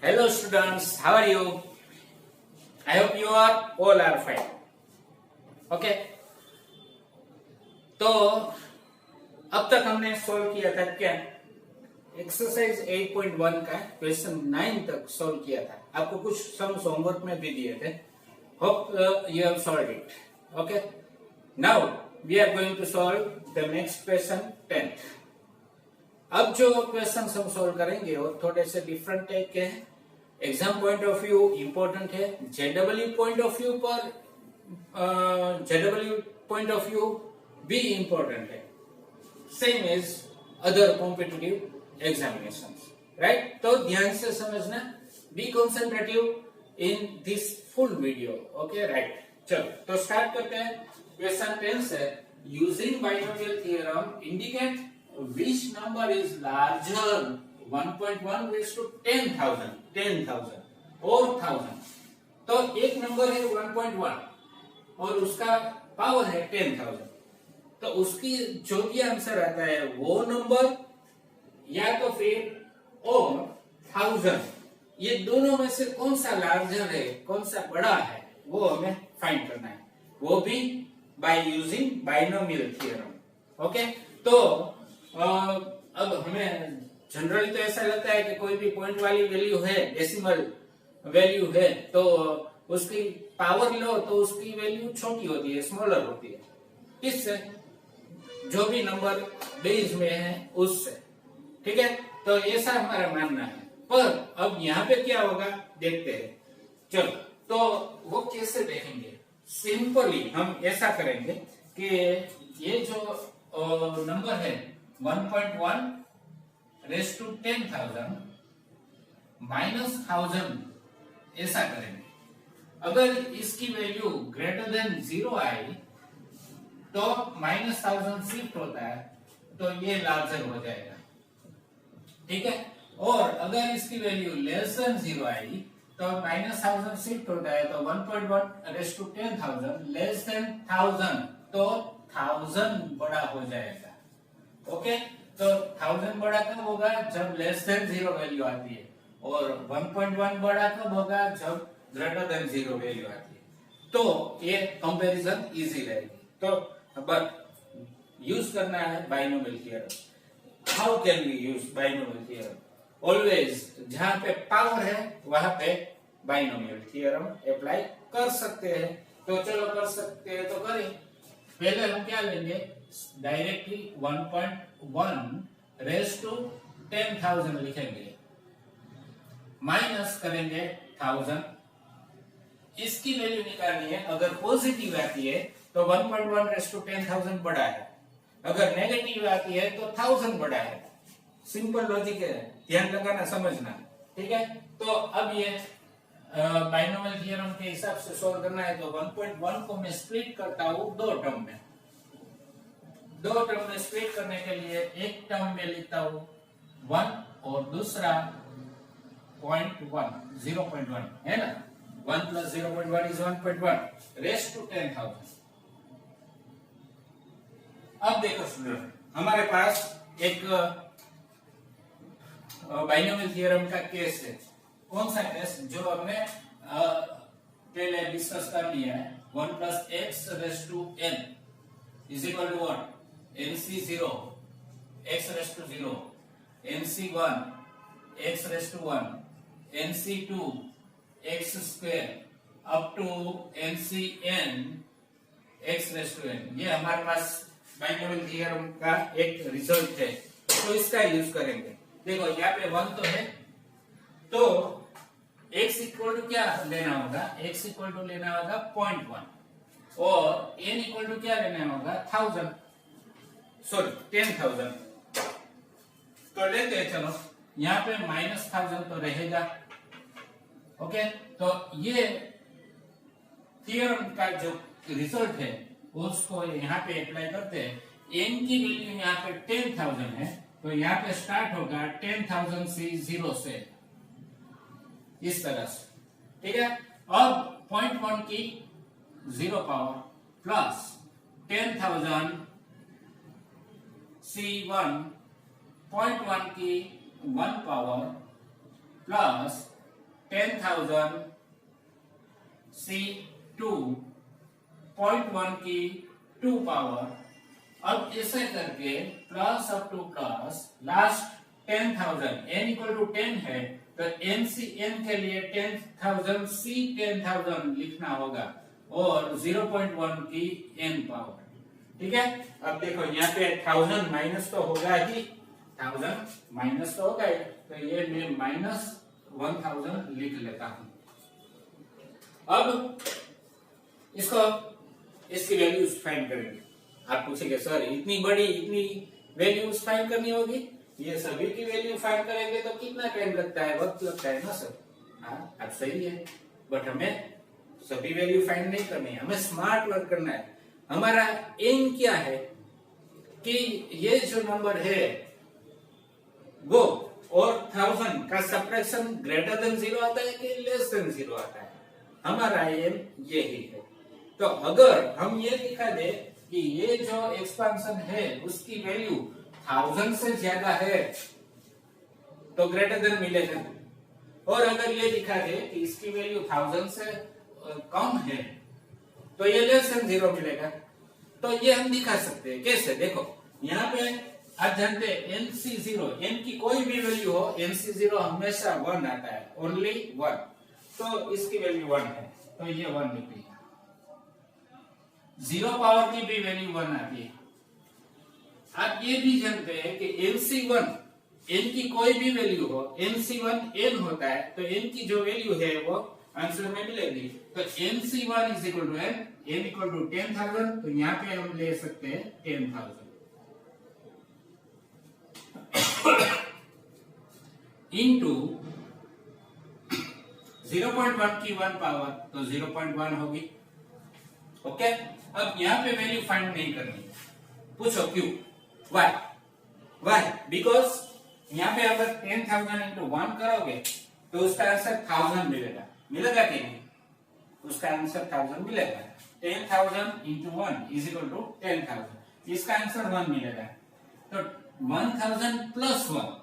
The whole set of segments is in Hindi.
Hello students, how are you? I hope you are all are fine. Okay. तो अब तक हमने सॉल्व किया था क्या? एक्सरसाइज 8.1 का क्वेश्चन 9 तक सॉल्व किया था. आपको कुछ सम्स होमवर्क में भी दिए थे. Hope you have solved it. Okay. Now we are going to solve the next question 10th. अब जो क्वेश्चन हम सॉल्व करेंगे वो थोड़े से डिफरेंट टाइप के हैं. Exam point of view important है. जेडब्ल्यू पॉइंट ऑफ व्यू पर जेडब्ल्यू पॉइंट ऑफ व्यू भी इंपॉर्टेंट है. Same as other competitive examinations. Right. तो ध्यान से समझना. Be concentrative in this full video. Okay. Right. चलो तो स्टार्ट करते हैं. क्वेश्चन 10 से using binomial theorem indicate which number is larger 1.1 raised to 10,000 और 1000. तो एक नंबर है 1.1 और उसका पावर है 10,000. तो उसकी जो भी आंसर आता है वो नंबर या तो फिर और 1000, ये दोनों में से कौन सा लार्जर है, कौन सा बड़ा है, वो हमें फाइंड करना है. वो भी bye using binomial theorem. Okay. तो अब हमें जनरली तो ऐसा लगता है कि कोई भी पॉइंट वाली वैल्यू है, डेसिमल वैल्यू है, तो उसकी पावर लो तो उसकी वैल्यू छोटी होती है, स्मॉलर होती है. इससे जो भी नंबर बेस में है उससे. ठीक है. तो ऐसा हमारा मानना है. पर अब यहाँ पे क्या होगा देखते हैं. चलो तो वो कैसे देखेंगे. सिंपली हम ऐसा करेंगे कि ये जो नंबर है 1.1 रेस टू 10,000 माइनस 1000 ऐसा करेंगे. अगर इसकी वैल्यू ग्रेटर देन 0 आई तो माइनस 1000 शिफ्ट होता है तो ये लार्जर हो जाएगा. ठीक है. और अगर इसकी वैल्यू लेस देन 0 आई तो माइनस 1000 शिफ्ट होता है तो 1.1 रेस टू 10,000 लेस देन 1000 तो 1000 बड़ा हो जाएगा. ओके. तो 1000 बड़ा कब होगा जब लेस देन 0 वैल्यू आती है और 1.1 बड़ा कब होगा जब ग्रेटर देन 0 वैल्यू आती है. तो ये कंपैरिजन इजी रहेगी. तो बट यूज करना है binomial theorem. How can we use binomial theorem. Always जहां पे पावर है वहां पे बाइनोमियल थ्योरम अप्लाई कर सकते हैं. तो चलो कर सकते हैं तो करें. पहले हम क्या लेंगे डायरेक्टली 1.1 रेस टू 10,000 लिखेंगे. माइनस करेंगे 1000. इसकी वैल्यू निकालनी है. अगर पॉजिटिव आती है तो 1.1 रेस टू 10,000 बड़ा है. अगर नेगेटिव आती है तो 1000 बड़ा है. सिंपल लॉजिक है. ध्यान लगाना, समझना. ठीक है. तो अब ये बाइनोमियल थ्योरम के हिसाब से सॉल्व करना है. तो 1.1 को मैं स्प्लिट करता हूँ दो टर्म में. दो टर्म में स्प्लिट करने के लिए एक टर्म में लिखता हूँ 1 और दूसरा 0.1 है ना. 1 प्लस 0.1 इज 1.1 रेस टू 10,000. अब देखो स्टूडेंट, हमारे पास एक बाइनोमियल थ्योरम का केस है. कौन सा केस जो हमने पहले डिस्कस कर लिया है. 1 plus x raise to n is equal to what. NC0 x raise to 0, NC1 x raise to 1, NC2 x square up to NCn x raise to n. ये हमारे पास बाइनोमियल थ्योरम का एक रिजल्ट है. तो इसका यूज करेंगे. देखो यहाँ पे 1 तो है तो x इक्वल टू क्या लेना होगा. x इक्वल टू लेना होगा 0.1 और n इक्वल टू क्या लेना होगा 1000 सॉरी 10,000. तो लेते हैं. चलो यहाँ पे माइनस 1000 तो रहेगा. ओके. तो ये थ्योरम का जो रिजल्ट है उसको यहाँ पे अप्लाई करते हैं. n की वैल्यू यहाँ पे 10,000 है तो यहाँ पे स्टार्ट होगा 10,000 से 0 से इस तरह से. ठीक है. अब 0.1 की 0 पावर प्लस 10,000 C1 0.1 की 1 पावर प्लस 10,000 C2.1 की 2 पावर। अब ऐसे करके plus up to plus last 10,000 n equal to 10 है तो n के लिए 10,000 C 10,000 लिखना होगा और 0.1 की n पावर। ठीक है, अब देखो यहाँ पे 1000 माइनस तो होगा ही, 1000 माइनस तो होगा ही, तो ये मैं माइनस 1000 लिख लेता हूं। अब इसको इसकी वैल्यूज फाइंड करेंगे। आप पूछेंगे सर इतनी बड़ी इतनी वैल्यूज फाइंड करनी होगी, ये सभी की वैल्यू फाइंड करेंगे तो कितना टाइम लगता है, वक्त लगता है ना सर। हाँ अब सही है, बट हमें सभी वैल्यू फाइंड नहीं करनी है, हमें स्मार्ट वर्क करना है। हमारा एम क्या है कि ये जो नंबर है वो और 1000 का सब्ट्रैक्शन ग्रेटर देन 0 आता है कि लेस देन 0 आता है, हमारा एम यही है। तो अगर हम ये दिखा दे कि ये जो एक्सपेंशन है उसकी वैल्यू 1000 से ज्यादा है तो ग्रेटर देन मिलेगा, और अगर ये दिखा दे कि इसकी वैल्यू 1000 से कम है तो ये लेस देन 0 मिलेगा। तो ये हम दिखा सकते हैं कैसे, देखो यहाँ पे आप जानते हैं NC0, n की कोई भी वैल्यू हो NC0 हमेशा 1 आता है, ओनली 1, तो इसकी वैल्यू 1 है तो ये 1 निकली। 0 पावर की भी वैल्यू 1 आती है। आप ये भी जानते हैं कि NC1 n की कोई भी वैल्यू हो, NC1 n होता है तो n की जो वैल्यू है वो आंसर में मिलेगी। तो NC1 is equal to n equal to 10,000, तो यहाँ पे हम ले सकते हैं 10,000 इंटू 0.1 की 1 पावर तो 0.1 होगी। ओके, अब यहाँ पे वैल्यू फाइंड नहीं करनी, पूछो क्यों, वाई बिकॉज यहाँ पे अगर 10,000 इंटू 1 करोगे तो उसका आंसर 1000 मिलेगा, मिलेगा कि नहीं, उसका आंसर 1000 मिलेगा। 10,000 इंटू 1 इज इक्वल टू 10,000, इसका आंसर 1 मिलेगा। तो 1000 प्लस 1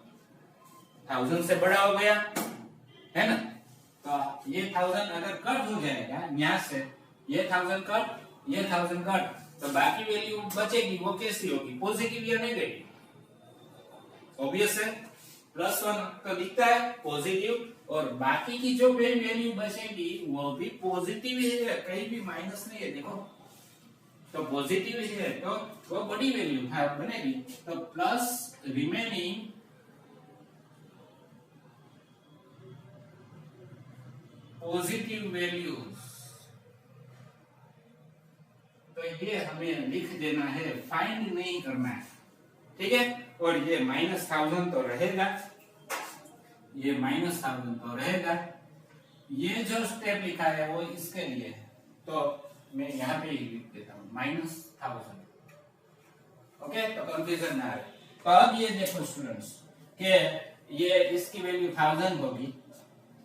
1000 से बड़ा हो गया है ना, तो ये 1000 अगर कट हो जाएगा यहाँ से, ये 1000 कट, ये 1000 कट, तो बाकी वैल्यू बचेगी वो कैसी होगी, पॉजिटिव या नेगेटिव, ऑब्वियस है। +1 तो दिखता है पॉजिटिव, और बाकी की जो वैल्यू बचेगी वो भी पॉजिटिव ही है, कहीं भी माइनस नहीं है, देखो तो पॉजिटिव ही है, तो वो बड़ी वैल्यू बनेगी। तो प्लस रिमेनिंग पॉजिटिव वैल्यूज, तो ये हमें लिख देना है, फाइंड नहीं करना है, ठीक है। और ये -1000 तो रहेगा, ये -1000 तो रहेगा। ये जो स्टेप लिखा है वो इसके लिए है, तो मैं यहाँ पे ही लिख देता हूँ -1000। ओके, तो कंफ्यूजन ना आए। तो अब ये देखो स्टूडेंट्स कि ये इसकी वैल्यू 1000 होगी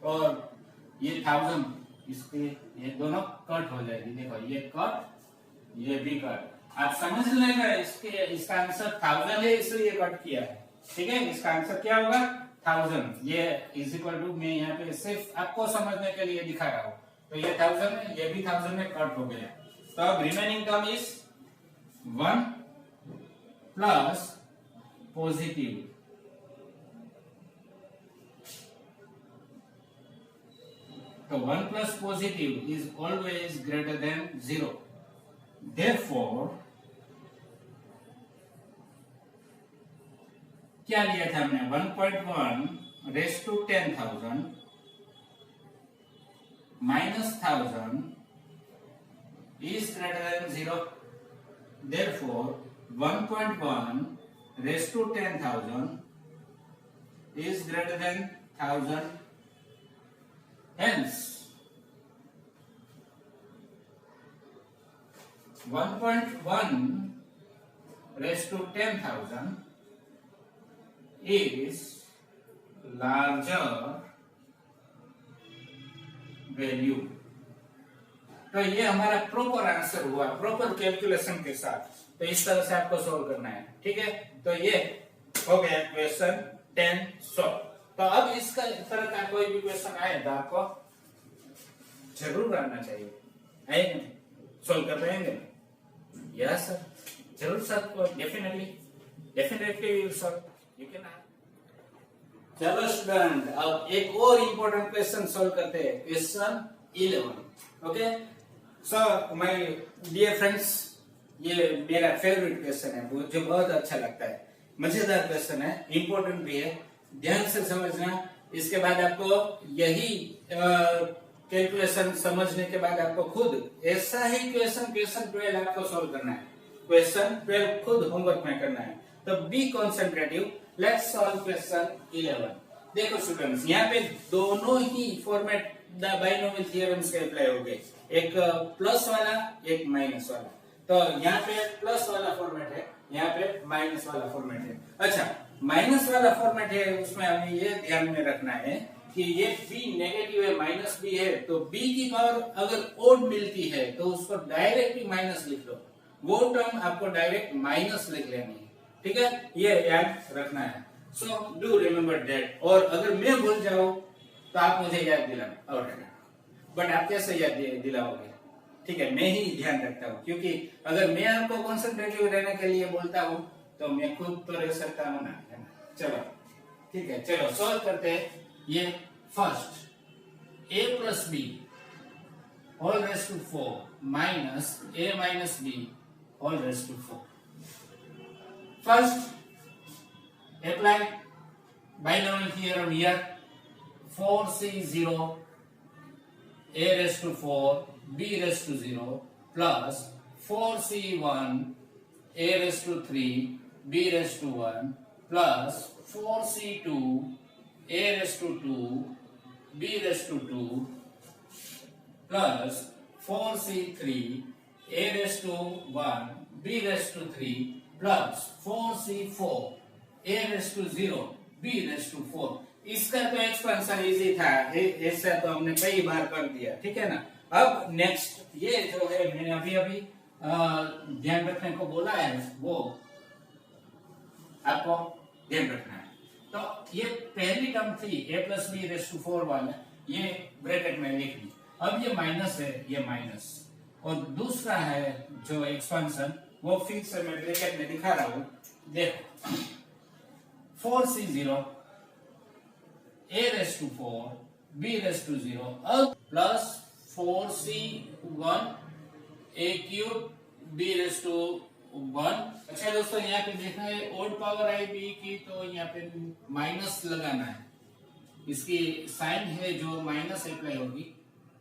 और ये 1000 इसके ये दोनों कट हो जाएगी, देखो ये कट ये भी कट, आप समझ लेगा इसका आंसर 1000 है इसलिए कट किया है, ठीक है। इसका आंसर क्या होगा 1000, ये इज इक्वल टू, मैं यहाँ पे सिर्फ आपको समझने के लिए दिखा रहा हूँ, तो ये 1000 है, ये भी 1000 में कट हो गया। तो अब remaining term is 1 plus positive, तो 1 plus positive is always greater than 0, therefore क्या लिया था हमने 1.1 raise to 10,000 -1000 is greater than 0, therefore 1.1 raise to 10,000 is greater than 1000, hence 1.1 raised to 10,000 is larger value। तो ये हमारा प्रॉपर आंसर हुआ, प्रॉपर कैलकुलेशन के साथ। तो इस तरह से आपको सॉल्व करना है, ठीक है। तो ये हो गया क्वेश्चन 10 सॉल्व। तो अब इसका तरह का कोई भी क्वेश्चन आए तो आपको जरूर आना चाहिए, है नहीं? सोल्व कर पाएंगे? यस सर, जरूर sir, definitely you solve, you can. चलो स्टूडेंट, अब एक और इम्पोर्टेंट क्वेश्चन सोल्व करते हैं, question 11। Okay, so my dear friends, ये मेरा फेवरेट क्वेश्चन है, मुझे बहुत अच्छा लगता है, मजेदार क्वेश्चन है, इम्पोर्टेंट भी है, ध्यान से समझना। इसके बाद आपको यही कैलकुलेशन समझने के बाद आपको खुद ऐसा ही क्वेश्चन 12 आपको सोल्व करना है, क्वेश्चन 12 खुद होमवर्क में करना है। तो B concentrative, let's solve question 11। देखो स्टूडेंट्स, यहाँ पे दोनों ही फॉर्मेट द बाइनोमियल थ्योरम्स के अप्लाई हो गए, एक प्लस वाला एक माइनस वाला। तो यहाँ पे प्लस वाला फॉर्मेट है, यहाँ पे माइनस वाला फॉर्मेट है। अच्छा, माइनस वाला फॉर्मेट है, उसमें हमें ये ध्यान में रखना है कि ये b नेगेटिव है, माइनस b है, तो b की पावर अगर ओड मिलती है तो उसको डायरेक्ट ही माइनस लिख लो, वो टर्म आपको डायरेक्ट माइनस लिख लेनी है, ठीक है, ये याद रखना है। So do remember that. और अगर मैं भूल जाऊं तो आप मुझे याद दिलाना, और बट आप कैसे याद दिलाओगे? ठीक है, मैं ही ध्यान रखता हूँ, क्योंकि अगर मैं आपको कॉन्सेंट्रेटिव रहने के लिए बोलता हूँ तो मैं खुद तो रह सकता हूँ ना, है ना? चलो ठीक है, चलो सॉल्व करते हैं। ये first a plus b whole raise to 4 minus a minus b whole raise to 4। First apply binomial theorem here, 4c0 a raised to 4 b raised to 0 plus 4c1 a raised to 3 b raised to 1 plus 4c2 a raised to 2 b raised to 2 plus 4c3 a raised to 1 b raised to 3 plus 4c4 a raised to 0 b raised to 4। इसका तो एक्सपेंशन इजी था, ऐसा तो हमने कई बार कर दिया, ठीक है ना। अब नेक्स्ट ये जो है मैंने अभी अभी ध्यान रखने को बोला है, वो आपको ध्यान रखना है। तो ये पहली टर्म थी a plus b raise to 4 वाला, ये ब्रैकेट में लिख ली। अब ये माइनस है, ये माइनस, और दूसरा है जो एक्सपेंशन, वो फिर से मैं ब्रैकेट में दिखा रहा हूं, देखो 4c0 a raised to 4 b raised to 0 अब plus 4c1 a cube b raised to 1। अच्छा दोस्तों, यहाँ पे देखना है ओड पावर आई b की, तो यहाँ पे माइनस लगाना है, इसकी साइन है जो माइनस अप्लाई होगी।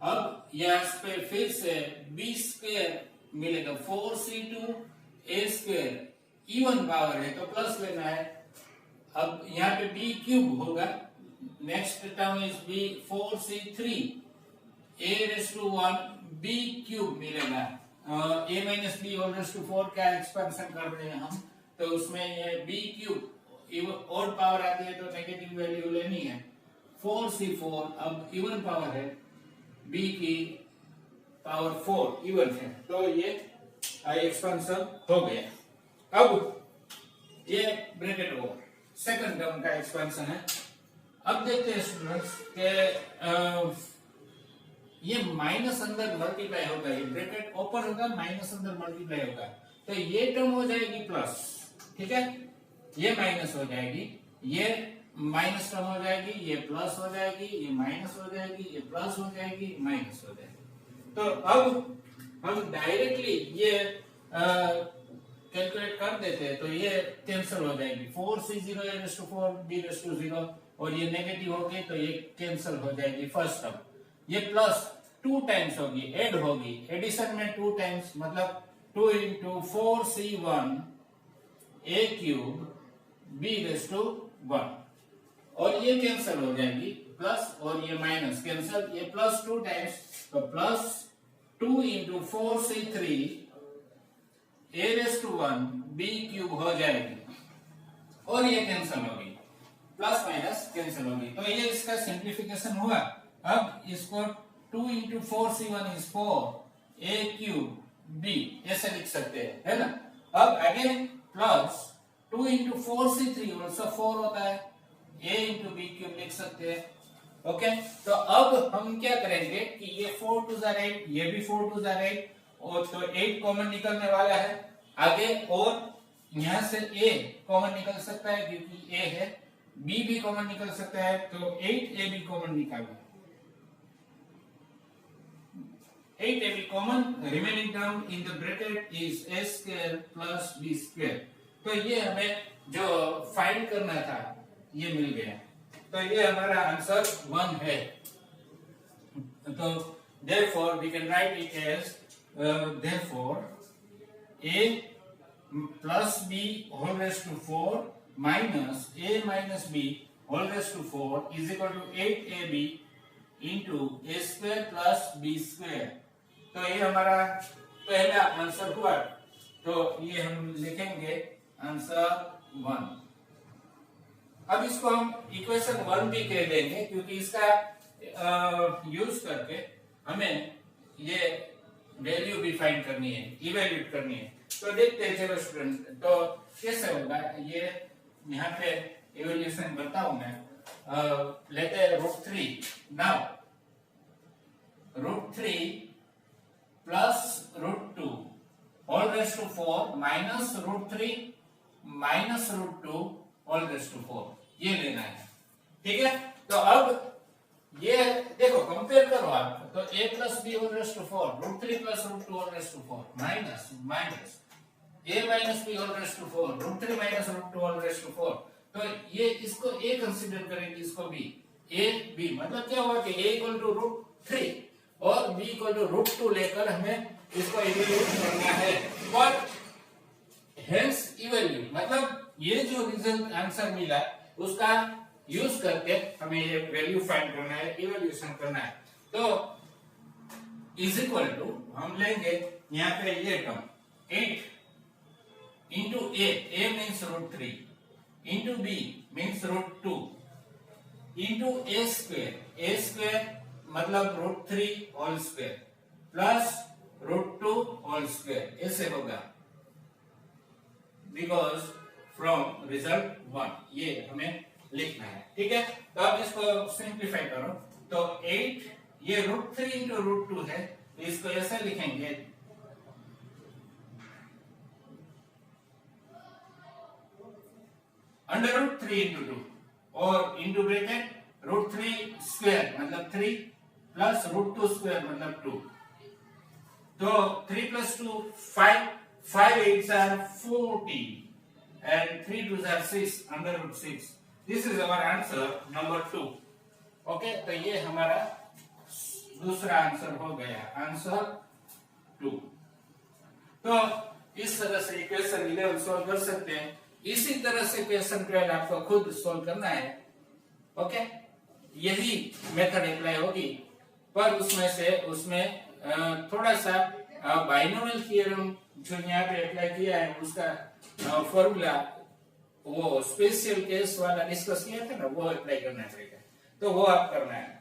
अब यहाँ पे फिर से b स्क्वायर मिलेगा, 4c2 a square even power है तो प्लस लेना है। अब यहाँ पे b क्यूब होगा, next term is b 4c3 a raise to 1 b cube मिलेगा, a minus b whole raise to 4 का एक्सपेंशन कर रहे हैं हम, तो उसमें ये b क्यूब ऑड पावर आती है तो नेगेटिव वैल्यू लेनी है। 4c4 अब इवन पावर है, b की पावर 4 इवन है, तो ये एक्सपेंशन हो गया। अब ये ब्रैकेट ओवर सेकंड टर्म का एक्सपेंशन है। अब देखते हैं स्टूडेंट्स के ये माइनस अंदर मल्टीप्लाई होगा, ये ब्रैकेट ओपन होगा, माइनस अंदर मल्टीप्लाई होगा, तो ये टर्म हो जाएगी प्लस, ठीक है, ये माइनस हो जाएगी, ये माइनस टर्म हो जाएगी, ये प्लस हो जाएगी, ये माइनस हो जाएगी, ये प्लस हो जाएगी, माइनस हो जाएगी। तो अब हम डायरेक्टली ये कैलकुलेट कर देते हैं, तो ये कैंसिल हो जाएगी, 4c0 a raised to 4 b raised to 0, और ये नेगेटिव होगी तो ये कैंसिल हो जाएगी फर्स्ट टर्म। ये प्लस 2 टाइम्स होगी, ऐड होगी, एडिशन में 2 टाइम्स, मतलब 2 into 4c1 a cube b raised to 1, और ये कैंसिल हो जाएगी, प्लस और ये माइनस कैंसिल, ये प्लस 2 टाइम्स, तो plus 2 into 4c3 a raised to 1 b cube हो जाएगी, और ये कैंसिल होगी, प्लस माइनस कैंसिल होगी, तो ये इसका सिंप्लीफिकेशन हुआ। अब इसको 2 into 4c1 is 4 a cube b ऐसे लिख सकते हैं, है ना। अब again plus 2 into 4c3 also 4 होता है, a इंटू बी क्यूब लिख सकते हैं। ओके, तो अब हम क्या करेंगे कि ये 4 टू जार 8, ये भी 4 टू जार 8, और तो 8 कॉमन निकलने वाला है आगे, और यहां से a कॉमन निकल सकता है क्योंकि a है, b भी कॉमन निकल सकता है, तो 8a भी कॉमन निकालो। 8a भी common, remaining term in the bracket is a square plus b square. तो ये हमें जो फाइंड करना था ये मिल गया, तो ये हमारा आंसर 1 है। तो therefore we can write it as therefore a plus b whole raised to 4 minus a minus b whole raised to 4 is equal to 8ab into a square plus b square। तो ये हमारा पहला आंसर हुआ, तो ये हम लिखेंगे आंसर 1। अब इसको हम इक्वेशन 1 भी कह देंगे क्योंकि इसका यूज करके हमें ये वैल्यू भी फाइंड करनी है, इवैल्यूएट करनी है। तो देखते हैं चलो स्टूडेंट, तो कैसे होगा ये, यहाँ पे इवैल्यूएशन बताऊं मैं। लेते हैं √3। Now √3 plus √2 whole raise to 4 minus √3 minus √2 whole raise to 4, ये लेना है। ठीक है, तो अब ये देखो कंपेयर करो आप, तो a plus b whole raise to 4 √3 plus √2 whole raise to 4 minus minus a minus b whole raise to 4 √3 minus √2 whole raise to 4। तो ये इसको a कंसीडर करेंगे, इसको b, a b मतलब क्या हुआ कि a इक्वल टू √3 और b इक्वल टू √2 लेकर हमें इसको इवैल्यूएट करना है। और हेंस इवैल्यूएट मतलब ये जो रिजल्ट आंसर मिला उसका यूज करके हमें ये वैल्यू फाइंड करना है, इवैल्यूएशन करना है। तो इज इक्वल टू हम लेंगे यहाँ पे ये term 8 into a means √3 into b means √2 into a square मतलब √3 whole square plus √2 whole square, ऐसे होगा बिकॉज फ्रॉम रिजल्ट 1 ये हमें लिखना है। ठीक है, तो अब इसको सिंप्लीफाई करो, तो 8 ये √3 इंटू √2 है, तो इसको ऐसे लिखेंगे अंडर √3 इंटू 2 और इंटू ब्रैकेट √3 स्क्वायर मतलब 3 प्लस √2 स्क्वायर मतलब 2। तो 3 plus 2 5, 5 8s are 40 and 3 2s are 6 under √6। This is our answer number 2। Okay, तो ये हमारा दूसरा आंसर हो गया, आंसर 2। तो इस तरह से इक्वेशन 11 सॉल्व कर सकते हैं। इसी तरह से क्वेश्चन 12 आपको खुद सॉल्व करना है। ओके, यही मेथड अप्लाई होगी, पर उसमें थोड़ा सा बाइनोमियल थ्योरम जो यहाँ पे अप्लाई किया है उसका फॉर्मूला वो स्पेशल केस वाला डिस्कस किया था ना, वो अप्लाई करना पड़ेगा, तो वो आप करना है,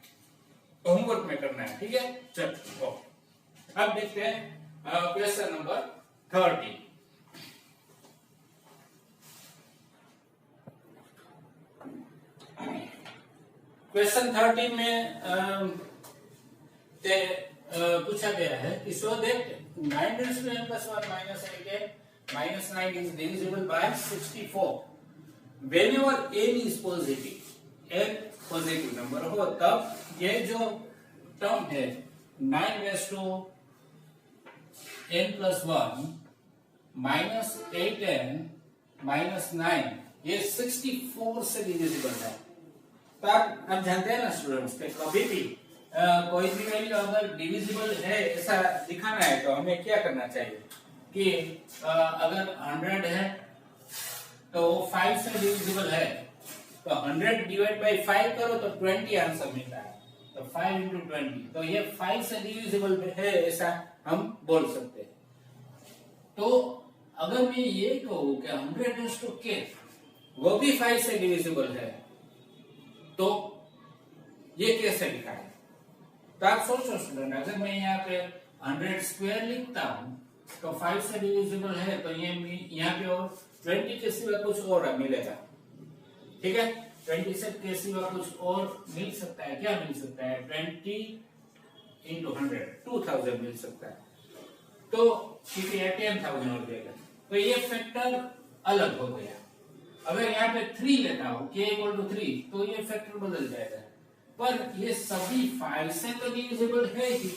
होमवर्क में करना है। ठीक है, चलो अब देखते हैं क्वेश्चन नंबर 30। क्वेश्चन 13 में पूछा गया है कि so that 9 raised to n plus 1 minus 8n minus 9 is divisible by 64 whenever n is positive, n positive number हो, तब ये जो टर्म है 9 raised to n plus 1 minus 8n minus 9 ये 64 से डिविजिबल है। तो आप जानते हैं ना स्टूडेंट्स के कभी भी कोई भी वैल्यू अगर डिविजिबल है ऐसा दिखाना है तो हमें क्या करना चाहिए कि अगर 100 है तो 5 से डिविजिबल है, तो 100 डिवाइड बाय 5 करो तो 20 आंसर मिलता है, तो 5 into 20, तो ये 5 से डिविजिबल है ऐसा हम बोल सकते हैं। तो अगर मैं ये कहूँ कि 100 raised to k वो भी 5 से डिविजिबल है, तो ये कैसे लिखा है? तो आप सोचो स्टूडेंट, अगर मैं यहाँ पे 100 स्क्वायर लिखता हूँ तो 5 से डिविजिबल है, तो ये यहाँ पे और 20 के सिवा कुछ और मिलेगा। ठीक है, 27 के सिवा कुछ और मिल सकता है? क्या मिल सकता है? 20 into 100 2000 मिल सकता है। तो क्योंकि 10,000 हो जाएगा, तो ये फैक्टर अलग हो गया। अगर यहाँ पे 3 लेता हूँ k इक्वल टू 3, तो ये फैक्टर बदल जाएगा, पर ये सभी 5 से तो डिविजिबल है ही,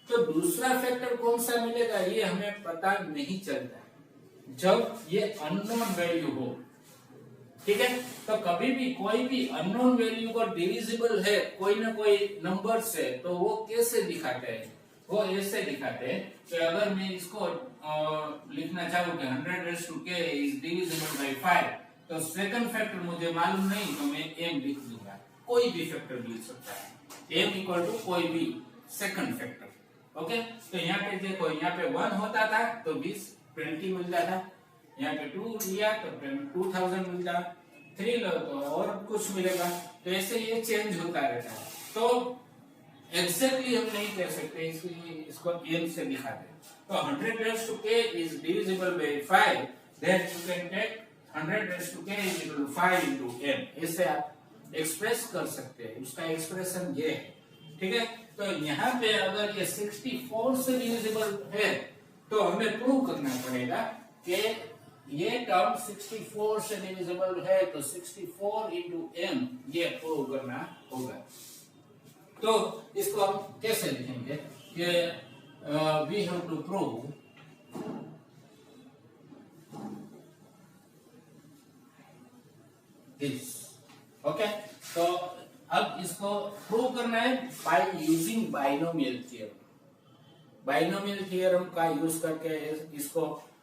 तो दूसरा फैक्टर कौन सा मिलेगा ये हमें पता नहीं चलता जब ये अननोन वैल्यू हो। ठीक है, तो कभी भी कोई भी अननोन वैल्यू को डिविजिबल है कोई ना कोई नंबर से, तो वो कैसे दिखाते हैं? वो ऐसे दिखाते हैं कि अगर मैं इसको लिखना चाहूँ कि 100k इज डिविजिबल बाय 5, तो सेकंड फैक्टर मुझे मालूम नहीं, तो मैं m लिख दूंगा। कोई भी फैक्टर लिख सकता है, m इक्वल टू कोई भी सेकंड फैक्टर। ओके, तो यहाँ पे देखो, यहाँ पे 1 होता था तो 20 मिलता था, यहाँ पे 2 लिया तो 2000 मिलता, 3 लो तो और कुछ मिलेगा, तो ऐसे ये चेंज होता रहता है। तो एग्जैक्टली हम नहीं कह सकते, इसलिए इसको n से दिखाते हैं। तो 100 raised to k is divisible by 5, then you can take 100 raised to k is equal to 5 into n, ऐसे आप एक्सप्रेस कर सकते हैं। उसका एक्सप्रेशन ये है। ठीक है, तो यहाँ पे अगर ये 64 से डिविजिबल है, तो हमें प्रूव करना पड़ेगा कि ये टर्म 64 से डिविजिबल है, तो 64 into n ये प्रूव करना होगा। तो इसको हम कैसे लिखेंगे कि we have to prove this. Okay, तो अब इसको प्रूव करना है by using binomial theorem. Binomial theorem का यूज करके इसको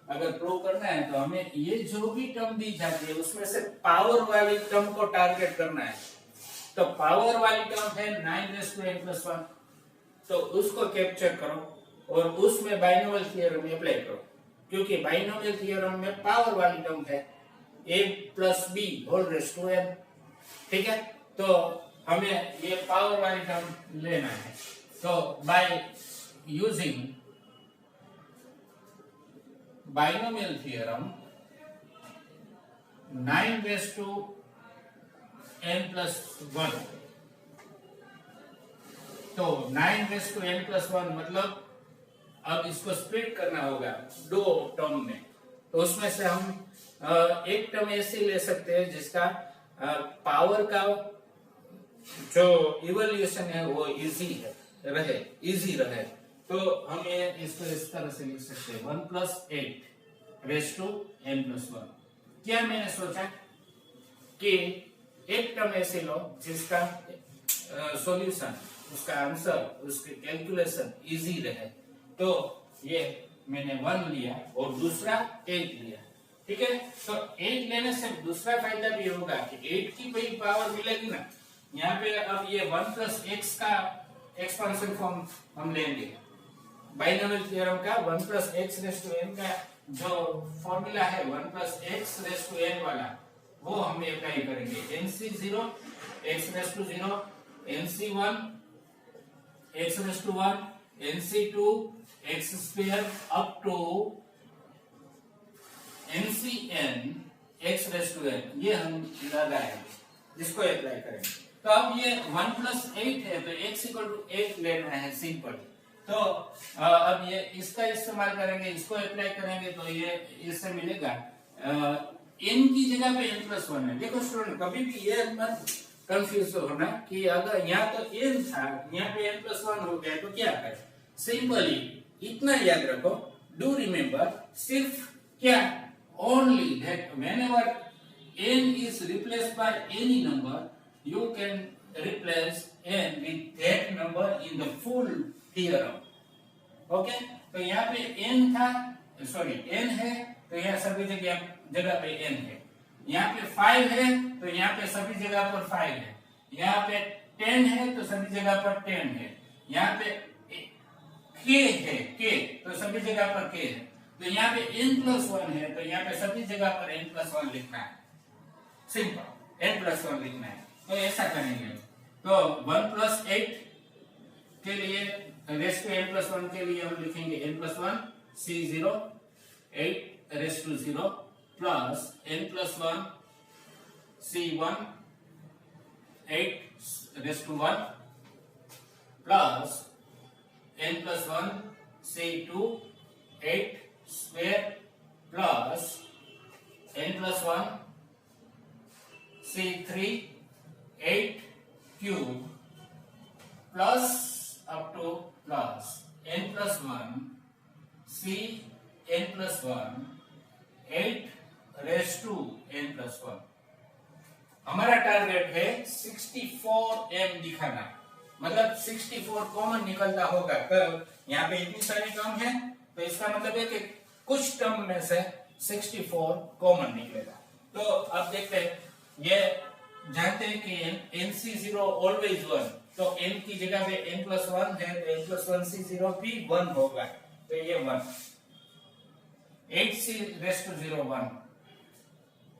अगर प्रूव करना है, तो हमें ये जो भी टर्म दी जाती है उसमें से पावर वाली टर्म को टारगेट करना है। तो पावर वाली टर्म है 9n+1, तो उसको कैप्चर करो और उसमें बाइनोमियल थ्योरम अप्लाई करो, क्योंकि बाइनोमियल थ्योरम में पावर वाली टर्म है a+b^n। ठीक है, तो हमें ये पावर वाली टर्म लेना है। तो bye using binomial theorem 9n+1, तो 9n+1 मतलब अब इसको स्प्लिट करना होगा दो टर्म में, तो उसमें से हम एक टर्म ऐसे ले सकते हैं जिसका पावर का जो इवोल्यूशन है वो इजी रहे। तो हम ये इसको इस तरह से लिख सकते हैं 1+8n+1। क्या मैंने सोचा कि एक टर्म ऐसे लो जिसका सॉल्यूशन, उसका आंसर, उसके कैलकुलेशन इजी रहे, तो ये मैंने 1 लिया और दूसरा 8 लिया। ठीक है, तो 8 लेने से दूसरा फायदा भी होगा कि 8 की भाई पावर मिलेगी ना। यहाँ पे अब ये 1+x का एक्सपेंशन फॉर्म हम लेंगे बाइनोमियल थ्योरम का। 1+x⁻n का जो फॉर्मूला है 1+x⁻n वाला, वो हम अप्लाई करेंगे। nc0 x⁻0, nc1 x⁻1, nc2 x² up to ncn x⁻n, ये हम लगाएंगे, जिसको अप्लाई करेंगे। तो अब ये 1+8 है, तो x=8 लेना है सिंपल। तो अब ये इसका इस्तेमाल करेंगे, इसको अप्लाई करेंगे, तो ये इससे मिलेगा n की जगह पे n+1 है। देखो स्टूडेंट, कभी भी ये मत कंफ्यूज होना कि अगर यहाँ तो n था, यहाँ पे n+1 हो गया, तो क्या करें? सिंपली इतना याद रखो, डू रिमेम्बर, सिर्फ क्या, only that whenever n is replaced by any number, you can replace n with that number in the full theorem. Okay, तो यहाँ पे n था, सॉरी n है, तो यहाँ सभी जगह पे n है। यहाँ पे 5 है, तो यहाँ पे सभी जगह पर 5 है। यहाँ पे 10 है, तो सभी जगह पर 10 है। यहाँ पे k है, k, तो सभी जगह पर k है। तो यहाँ पे n+1 है, तो यहाँ पे सभी जगह पर n+1 लिखना है। सिंपल, n+1 लिखना है, तो ऐसा करेंगे। तो 1+8 के लिए, रेस्ट टू n+1 के लिए हम लिखेंगे n+1 c0 8 raised to 0 plus n+1 c1 8^1 plus n+1 C2 8 square plus n+1 C3 8 cube plus up to plus n+1 C n+1 8^n+1। हमारा टारगेट है 64m दिखाना, मतलब 64 कॉमन निकलता होगा। तब यहाँ पे इतनी सारी टर्म है तो इसका मतलब है कि कुछ टर्म में से 64 कॉमन निकलेगा। तो अब देखते हैं, ये जानते हैं कि NC0 ऑलवेज 1, तो n की जगह पे n+1 है तो n+1C0 भी 1 होगा, तो ये 1 8C⁻0 1।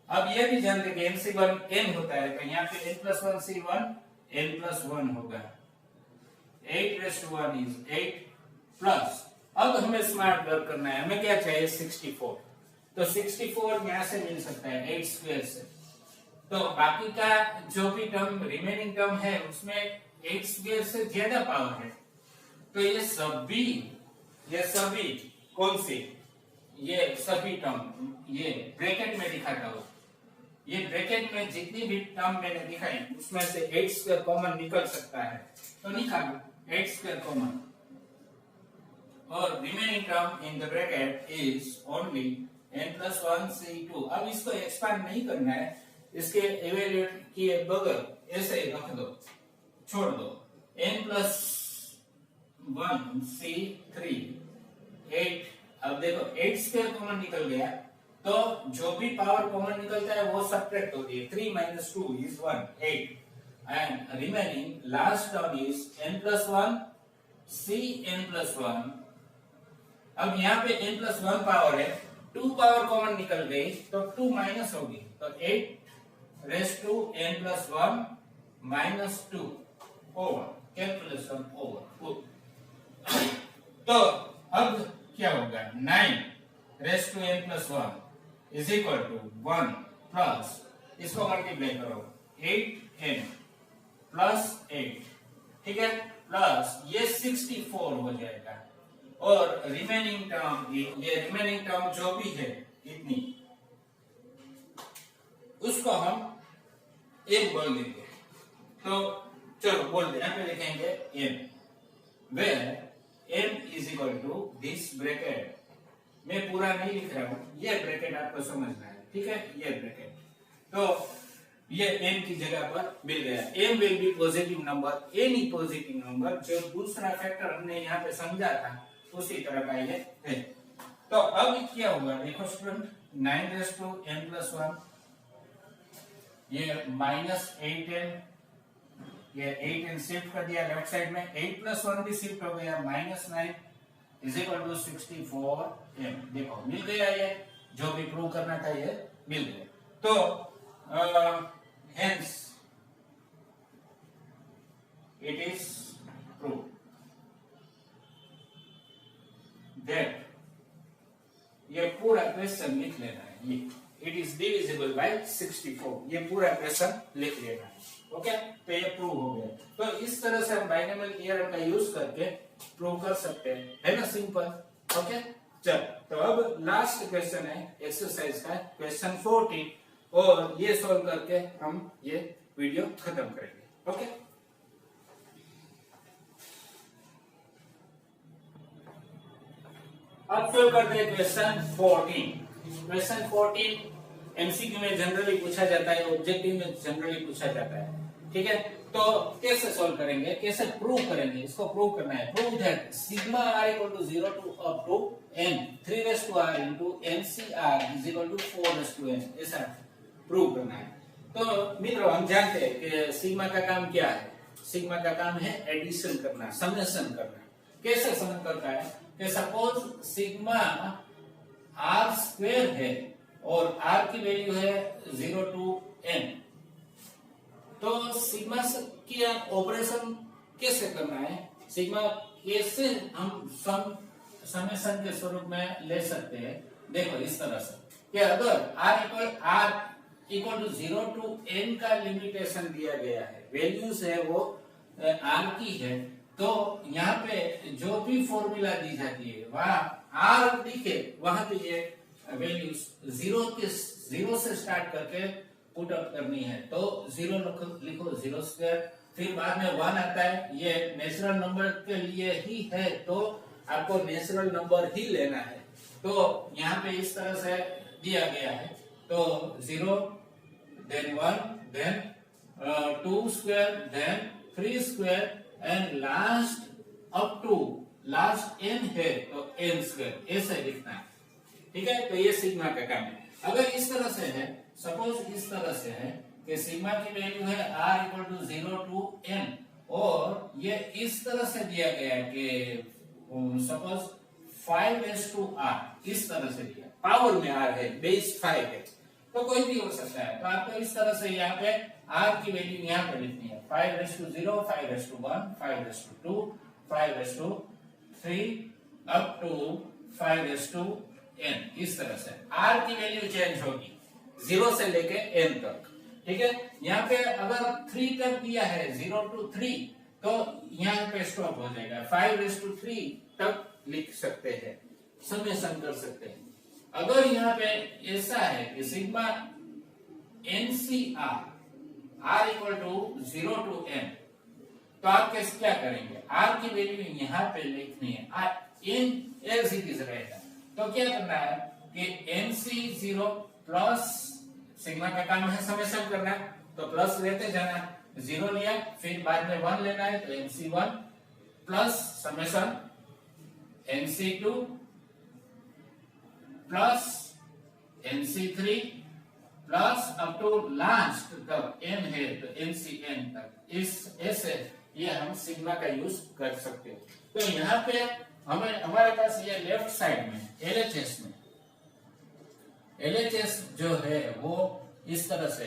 अब ये भी जानते हैं कि NC1 n होता है, तो यहाँ पे n+1C1 n+1 होगा, 8^1 is 8 प्लस। अब हमें स्मार्ट वर्क करना है, हमें क्या चाहिए 64, तो 64 यहां से मिल सकता है 8 स्क्वायर से, तो बाकी का जो भी टर्म रिमेनिंग टर्म है उसमें 8 स्क्वायर से ज्यादा पावर है, तो ये सभी कौन सी, ये सभी टर्म ये ब्रैकेट में दिखाता हूं, ये ब्रैकेट में जितनी भी टर्म मैंने दिखाई उसमें से 8 स्क्वायर कॉमन निकल सकता है, तो निकालो 8 स्क्वायर कॉमन, और remaining term in the bracket is only n+1 C2। अब इसको एक्सपांड नहीं करना है, इसके इवेल्युएट किए बगैर ऐसे ही रख दो, छोड़ दो, n+1 C3 8। अब देखो 8 स्क्वायर कॉमन निकल गया, तो जो भी पावर कॉमन निकलता है वो सब्ट्रैक्ट होती है, 3 - 2 is 1 8 and remaining last term is n+1 C n+1। अब यहाँ पे n+1 पावर है, 2 पावर कॉमन निकल गई तो 2 माइनस होगी, तो 8^n+1 -2 ओवर कैलकुलेशन ओवर। तो अब क्या होगा 9^n+1 is equal to 1 plus, इसको मल्टीप्लाई करो 8n प्लस 8, ठीक है, प्लस ये 64 हो जाएगा, और रिमेनिंग टर्म ये रिमेनिंग टर्म जो भी है इतनी, उसको हम n बोल देंगे। तो चलो बोल दे, यहाँ पे लिखेंगे n, where n is equal to this bracket, मैं पूरा नहीं लिख रहा हूं, ये ब्रैकेट आपको समझना है, ठीक है, ये ब्रैकेट, तो ये n की जगह पर मिल गया, m will be positive number, any positive number, जो दूसरा फैक्टर हमने यहाँ पे समझा था उसी तरह का ये है। तो अब क्या होगा देखो स्टूडेंट, 9^n+1 ये -8n, ये 8n शिफ्ट कर दिया लेफ्ट साइड में, 8+1 भी शिफ्ट हो गया, -9 इज इक्वल टू 64m। देखो मिल गया, ये जो भी प्रूव करना था ये मिल गया। तो hence it is prove that, ये पूरा क्वेश्चन लिख लेना है, ये इट इज डिविजिबल बाय 64, ये पूरा क्वेश्चन लिख लेना है, ओके, तो ये प्रूव हो गया। तो इस तरह से हम बाइनोमियल थ्योरम का यूज करके प्रूव कर सकते हैं, है ना, सिंपल, ओके। चल, तो अब लास्ट क्वेश्चन है एक्सरसाइज का क्वेश्चन 40, और ये सॉल्व करके हम ये वीडियो खत्म करेंगे, ओके। अब सॉल्व करते हैं क्वेश्चन 14। क्वेश्चन 14 एमसीक्यू में जनरली पूछा जाता है, ऑब्जेक्टिव में जनरली पूछा जाता है, ठीक है। तो कैसे सॉल्व करेंगे, कैसे प्रूव करेंगे, इसको प्रूव करना है। Prove that sigma r = 0 to up to n 3r into ncr = 4n, ऐसा प्रूव करना है। तो मित्रों हम जानते हैं कि सिग्मा का काम क्या है, सिग्मा का काम है एडिशन करना, समेशन करना। कैसे सम करता है कि सपोज सिग्मा r² है और r की वैल्यू है 0 to n, तो सिग्मा की ऑपरेशन कैसे करना है, सिग्मा कैसे हम समेशन के स्वरूप में ले सकते हैं। देखो इस तरह से कि अगर r equal to 0 to n का लिमिटेशन दिया गया है, वैल्यूज है वो r की है, तो यहाँ पे जो भी फॉर्मूला दी जाती है वहां r दिखे वहां पे ये वैल्यूज 0 से स्टार्ट करके पुट अप करनी है। तो 0 लिखो 0 स्क्वायर, फिर बाद में 1 आता है, ये नेचुरल नंबर के लिए ही है तो आपको नेचुरल नंबर ही लेना है। तो यहाँ पे इस तरह से दिया गया है, तो 0 then 1 then 2 square then 3 square and last up to last n है तो n स्क्वायर, ऐसे लिखना है। ठीक है, तो ये सिग्मा का काम है। अगर इस तरह से है, सपोज इस तरह से है कि सिग्मा की वैल्यू है r equal to 0 to n, और ये इस तरह से दिया गया है कि सपोज 5r, इस तरह से दिया, पावर में r है, बेस 5 है, तो कोई भी हो सकता है। तो आपको इस तरह से यहाँ पे r की वैल्यू यहाँ पे लिखनी है, 5/0, 5/1, 5/2, 5/3 अप टू 5/n, इस तरह से r की वैल्यू चेंज होगी 0 से लेके n तक। ठीक है, यहाँ पे अगर 3 तक दिया है 0 to 3, तो यहाँ पे स्टॉप हो जाएगा, 5/3 तक लिख सकते हैं, समेशन कर सकते हैं। अगर यहाँ पे ऐसा है कि sigma NCR r equal to 0 to n, तो आप कैसे क्या करेंगे, r की वैल्यू यहाँ पे लिखनी है, n एज इट इज रहेगा। तो क्या करना है कि NC0 प्लस सिग्मा का काम है समेशन करना, तो प्लस लेते जाना, 0 लिया फिर बाद में 1 लेना है, तो NC1 plus summation NC2 plus NC3 plus up to last तक n है तो NCn तक, इस ऐसे ये हम सिग्मा का यूज कर सकते हो। तो यहाँ पे हमारे पास ये लेफ्ट साइड में LHS जो है वो इस तरह से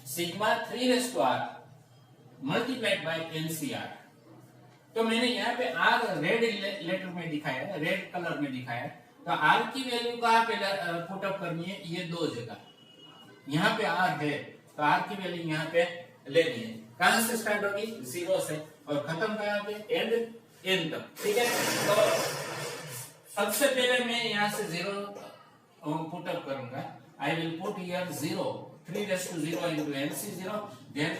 sigma 3r multiplied by NCR। तो मैंने यहाँ पे r रेड लेटर में दिखाया है, रेड कलर में दिखाया है, तो r की वैल्यू कहाँ पे पुट अप करनी है, ये दो जगह, यहाँ पे r है तो r की वैल्यू यहाँ पे लेनी है। कहां से स्टार्ट होगी, 0 से, और खत्म कहां पे, एंड n तक। ठीक है, तो सबसे पहले मैं यहाँ से 0 पुट अप करूंगा, I will put here 0, 3/0 into NC0, then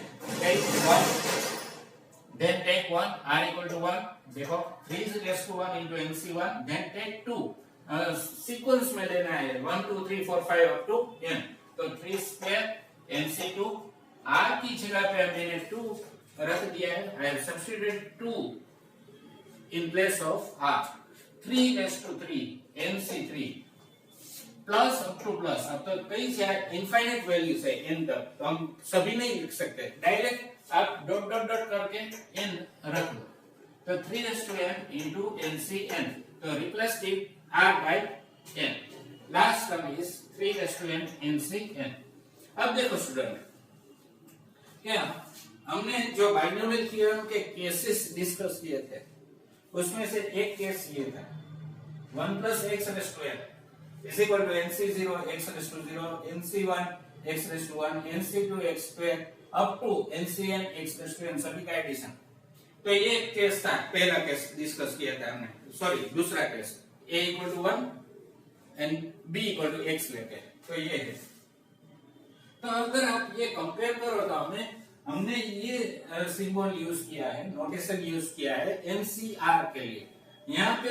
take 1, r equal to 1, देखो 3/1 into NC1, then take 2, sequence में लेना है 1 2 3 4 5 अप टू n, तो 3 स्क्वायर NC2, r की जगह पे मैंने 2 रख दिया है, I have substituted 2 in place of r, 3/3 NC3 plus up to plus, अब तो कई से इनफाइनाइट वैल्यूज है n तक, तो हम सभी नहीं लिख सकते, डायरेक्ट आप डॉट डॉट डॉट करके n रख लो, तो 3/n into NCn, तो replace it r by n, last term is 3/n NCn। अब देखो स्टूडेंट, क्या हमने जो बाइनोमियल थ्योरम के केसेस डिस्कस किए थे उसमें से एक केस ये था 1 plus x² is equal to NC0 x/0, NC1 x/1, NC2 x² up to NCn x/n सभी का एडिशन। तो ये केस था, पहला केस डिस्कस किया था हमने, सॉरी दूसरा case, a equal to 1 and b equal to x लेते हैं, तो ये है। तो अगर आप ये कंपेयर करो तो हमने ये सिंबल यूज किया है, नोटेशन यूज किया है NCR के लिए, यहाँ पे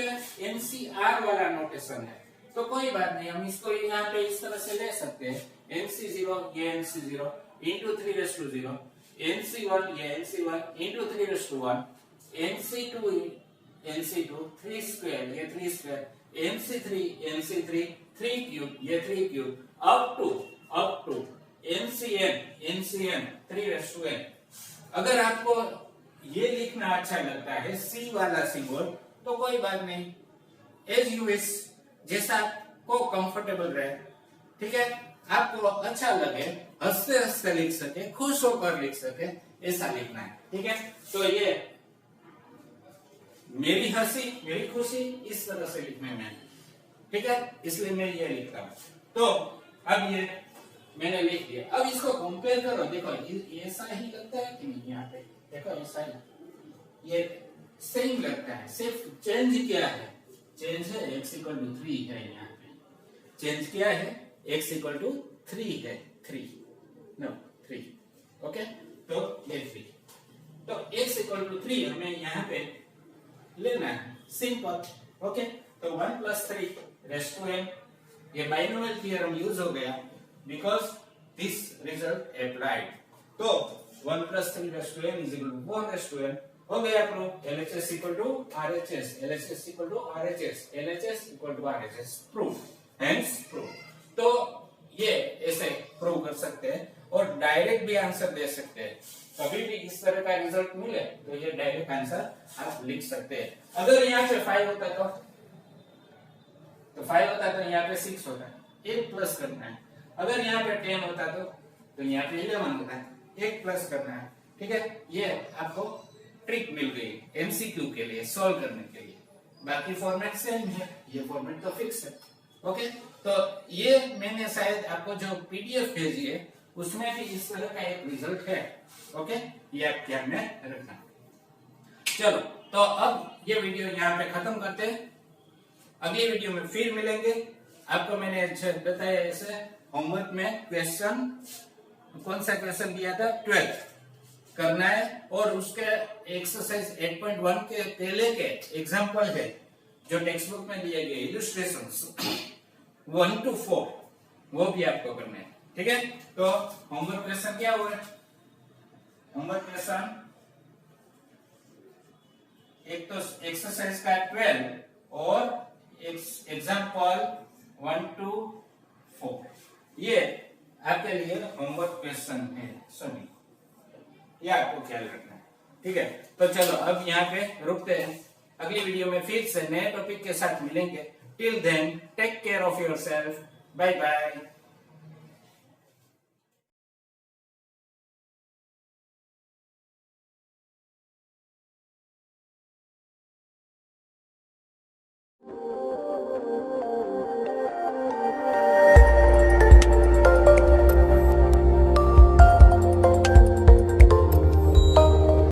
NCR वाला नोटेशन है, तो कोई बात नहीं, हम इसको यहाँ पे इस तरह से ले सकते हैं, NC0 ये NC0 into 3/0, NC1 ये NC1 into 3/1, NC2 3 स्क्वायर ये 3 स्क्वायर, NC3 3 क्यूब ये 3 cube, up to NCn 3/n। अगर आपको ये लिखना अच्छा लगता है C वाला सिंबल तो कोई बात नहीं, एज यू विश, जैसा आपको कंफर्टेबल रहे। ठीक है, आपको अच्छा लगे, हंसते हंसते लिख सके, खुश होकर लिख सके, ऐसा लिखना है। ठीक है, तो ये मेरी हंसी मेरी खुशी इस तरह से लिखने में, ठीक है, इसलिए मैं ये लिख रहा हूं। तो अब ये मैंने लिख दिया। अब इसको कंपेयर करो, देखो ऐसा ही लगता है कि नहीं, यहाँ पे देखो ऐसा ही, ये सेम लगता है, सिर्फ चेंज क्या है, चेंज है x इक्वल टू 3 है, यहाँ पे चेंज क्या है, x इक्वल टू 3 है, 3 ओके, तो ये 3, तो x इक्वल टू 3 हमें यहाँ पे लेना है, सिंपल, ओके। तो 1 प्लस 3 रेज़ टू n, ये बाइनोमियल थ्योरम यूज हो गया बिकॉज दिस रिजल्ट अप्लाइड। तो 1 plus 3 raise to n is equal to 4 raise to n हो गया proof. LHS equal to RHS, LHS equal to RHS, LHS equal to RHS, proof, hence proof. तो ये ऐसे प्रूव कर सकते हैं और डायरेक्ट भी आंसर दे सकते हैं। कभी भी इस तरह का रिजल्ट मिले तो ये डायरेक्ट आंसर आप लिख सकते हैं। अगर यहाँ पे 5 होता तो 5 होता तो यहाँ पे 6 होता, 1 प्लस करना है। अगर यहाँ पे 10 होता तो यहाँ पे 11 होता है, 1 प्लस करना है, ठीक है। ये आपको ट्रिक मिल गई एमसीक्यू के लिए सॉल्व करने के लिए। बाकी फॉर्मेट सेम है, ये फॉर्मेट तो फिक्स है, ओके। तो ये मैंने शायद आपको जो पीडीएफ भेजी है उसमें भी इस तरह का एक रिजल्ट है, ओके, ये आप ध्यान में रखना। चलो, तो अब ये वीडियो यहाँ पे खत्म करते हैं, अगली वीडियो में फिर मिलेंगे। आपको मैंने बताया ऐसे होमवर्क में क्वेश्चन, कौन सा क्वेश्चन दिया था, 12 करना है और उसके एक्सरसाइज 8.1 के पहले के एग्जांपल है जो टेक्स्ट बुक में दिए गए इलस्ट्रेशंस 1 to 4 वो भी आपको करना है, ठीक है। तो होमवर्क क्वेश्चन क्या हुआ है, होमवर्क क्वेश्चन एक तो एक्सरसाइज का 12 और एग्जांपल 1 to 4, ये आपके लिए होमवर्क क्वेश्चन है, सभी ये आपको ख्याल रखना है, ठीक है। तो चलो अब यहाँ पे रुकते हैं, अगली वीडियो में फिर से नए टॉपिक के साथ मिलेंगे। Till then take care of yourself, bye bye.